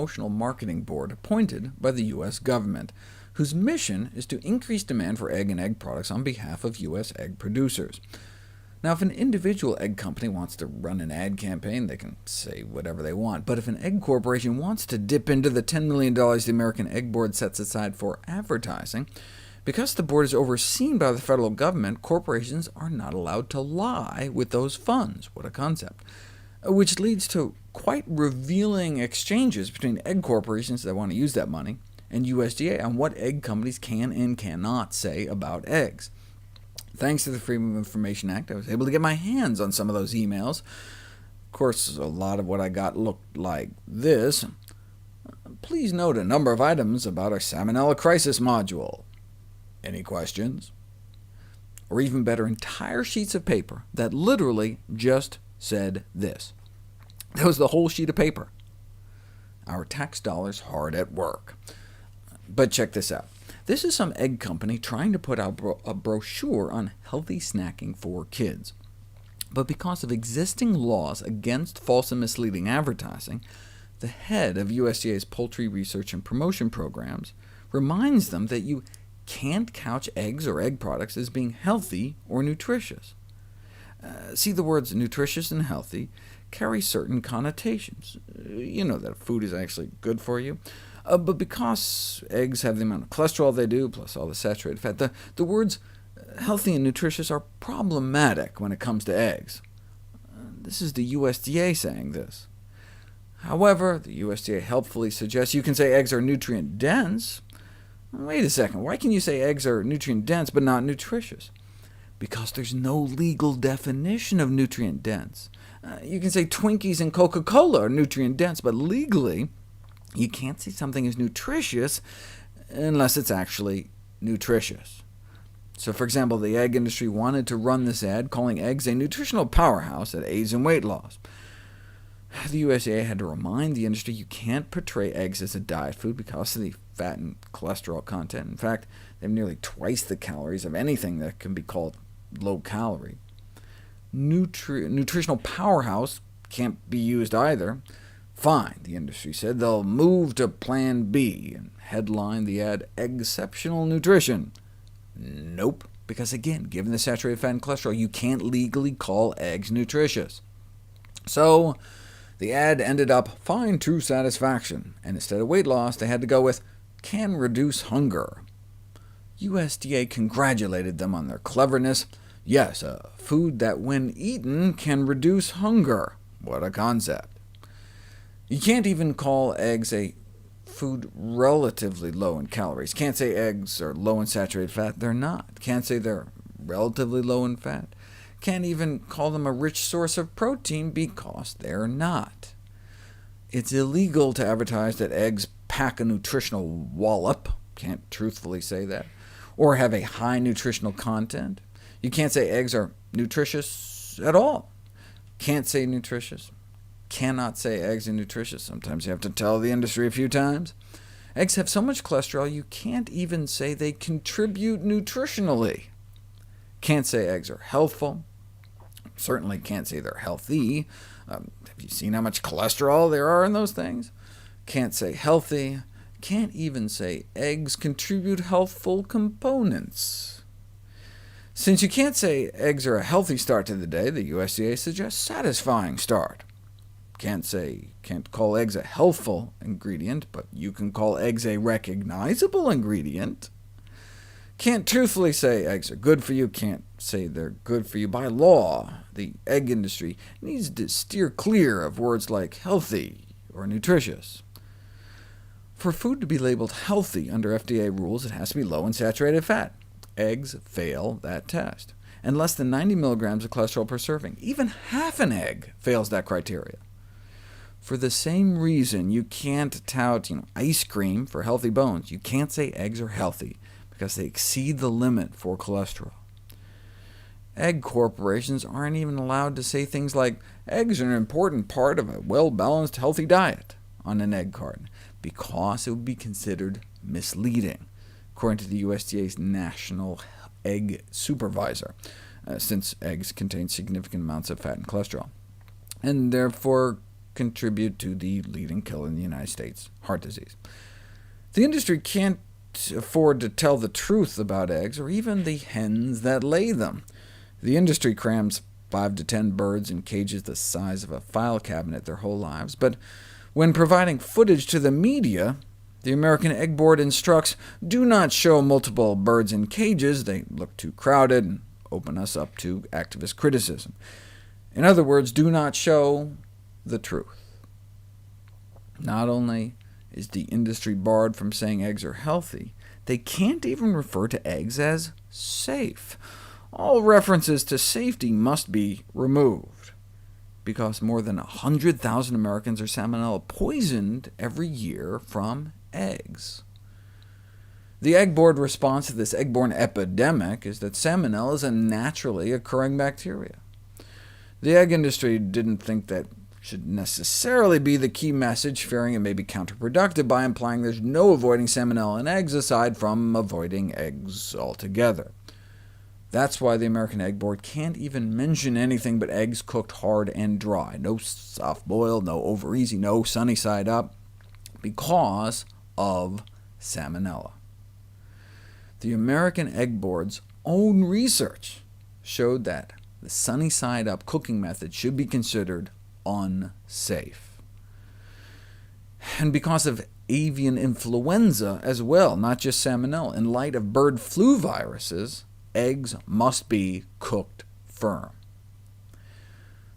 promotional marketing board appointed by the U.S. government, whose mission is to increase demand for egg and egg products on behalf of U.S. egg producers. Now, if an individual egg company wants to run an ad campaign, they can say whatever they want. But if an egg corporation wants to dip into the $10 million the American Egg Board sets aside for advertising, because the board is overseen by the federal government, corporations are not allowed to lie with those funds. What a concept. Which leads to quite revealing exchanges between egg corporations that want to use that money and USDA on what egg companies can and cannot say about eggs. Thanks to the Freedom of Information Act, I was able to get my hands on some of those emails. Of course, a lot of what I got looked like this. Please note a number of items about our Salmonella Crisis module. Any questions? Or even better, entire sheets of paper that literally just said this. That was the whole sheet of paper. Our tax dollars hard at work. But check this out. This is some egg company trying to put out a brochure on healthy snacking for kids. But because of existing laws against false and misleading advertising, the head of USDA's Poultry Research and Promotion Programs reminds them that you can't couch eggs or egg products as being healthy or nutritious. See, the words nutritious and healthy carry certain connotations. You know that food is actually good for you. But because eggs have the amount of cholesterol they do, plus all the saturated fat, the words healthy and nutritious are problematic when it comes to eggs. This is the USDA saying this. However, the USDA helpfully suggests you can say eggs are nutrient-dense. Wait a second, why can you say eggs are nutrient-dense but not nutritious? Because there's no legal definition of nutrient-dense. You can say Twinkies and Coca-Cola are nutrient-dense, but legally, you can't say something is nutritious unless it's actually nutritious. So for example, the egg industry wanted to run this ad calling eggs a nutritional powerhouse that aids in weight loss. The USDA had to remind the industry you can't portray eggs as a diet food because of the fat and cholesterol content. In fact, they have nearly twice the calories of anything that can be called low-calorie. Nutritional powerhouse can't be used either. Fine, the industry said, they'll move to Plan B, and headline the ad, Exceptional Nutrition. Nope, because again, given the saturated fat and cholesterol, you can't legally call eggs nutritious. So the ad ended up, find true satisfaction, and instead of weight loss, they had to go with, can reduce hunger. USDA congratulated them on their cleverness. Yes, a food that when eaten can reduce hunger. What a concept. You can't even call eggs a food relatively low in calories. Can't say eggs are low in saturated fat. They're not. Can't say they're relatively low in fat. Can't even call them a rich source of protein because they're not. It's illegal to advertise that eggs pack a nutritional wallop. Can't truthfully say that. Or have a high nutritional content. You can't say eggs are nutritious at all. Can't say nutritious. Cannot say eggs are nutritious. Sometimes you have to tell the industry a few times. Eggs have so much cholesterol you can't even say they contribute nutritionally. Can't say eggs are healthful. Certainly can't say they're healthy. Have you seen how much cholesterol there are in those things? Can't say healthy. Can't even say eggs contribute healthful components. Since you can't say eggs are a healthy start to the day, the USDA suggests satisfying start. Can't call eggs a healthful ingredient, but you can call eggs a recognizable ingredient. Can't truthfully say eggs are good for you, can't say they're good for you. By law, the egg industry needs to steer clear of words like healthy or nutritious. For food to be labeled healthy under FDA rules, it has to be low in saturated fat. Eggs fail that test, and less than 90 milligrams of cholesterol per serving. Even half an egg fails that criteria. For the same reason you can't tout ice cream for healthy bones, you can't say eggs are healthy, because they exceed the limit for cholesterol. Egg corporations aren't even allowed to say things like, eggs are an important part of a well-balanced, healthy diet on an egg carton, because it would be considered misleading, according to the USDA's National Egg Supervisor, since eggs contain significant amounts of fat and cholesterol, and therefore contribute to the leading killer in the United States, heart disease. The industry can't afford to tell the truth about eggs, or even the hens that lay them. The industry crams 5 to 10 birds in cages the size of a file cabinet their whole lives, but when providing footage to the media, the American Egg Board instructs, do not show multiple birds in cages, they look too crowded and open us up to activist criticism. In other words, do not show the truth. Not only is the industry barred from saying eggs are healthy, they can't even refer to eggs as safe. All references to safety must be removed, because more than 100,000 Americans are salmonella poisoned every year from eggs. The Egg Board response to this egg-borne epidemic is that salmonella is a naturally occurring bacteria. The egg industry didn't think that should necessarily be the key message, fearing it may be counterproductive by implying there's no avoiding salmonella in eggs aside from avoiding eggs altogether. That's why the American Egg Board can't even mention anything but eggs cooked hard and dry. No soft-boiled, no over-easy, no sunny side up, because of salmonella. The American Egg Board's own research showed that the sunny side up cooking method should be considered unsafe. And because of avian influenza as well, not just salmonella, in light of bird flu viruses, eggs must be cooked firm.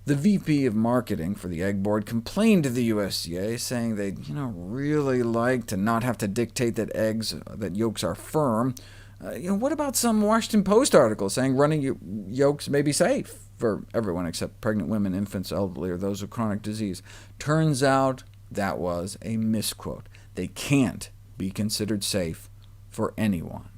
The VP of Marketing for the Egg Board complained to the USDA, saying they'd really like to not have to dictate that yolks are firm. What about some Washington Post articles saying running yolks may be safe for everyone except pregnant women, infants, elderly, or those with chronic disease? Turns out that was a misquote. They can't be considered safe for anyone.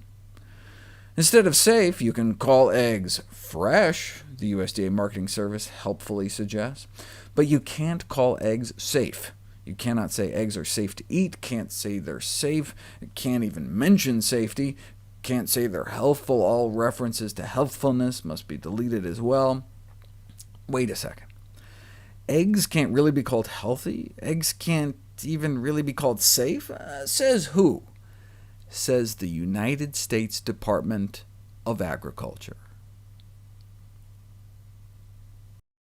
Instead of safe, you can call eggs fresh, the USDA Marketing Service helpfully suggests, but you can't call eggs safe. You cannot say eggs are safe to eat, can't say they're safe, can't even mention safety, can't say they're healthful. All references to healthfulness must be deleted as well. Wait a second. Eggs can't really be called healthy? Eggs can't even really be called safe? Says who? Says the United States Department of Agriculture.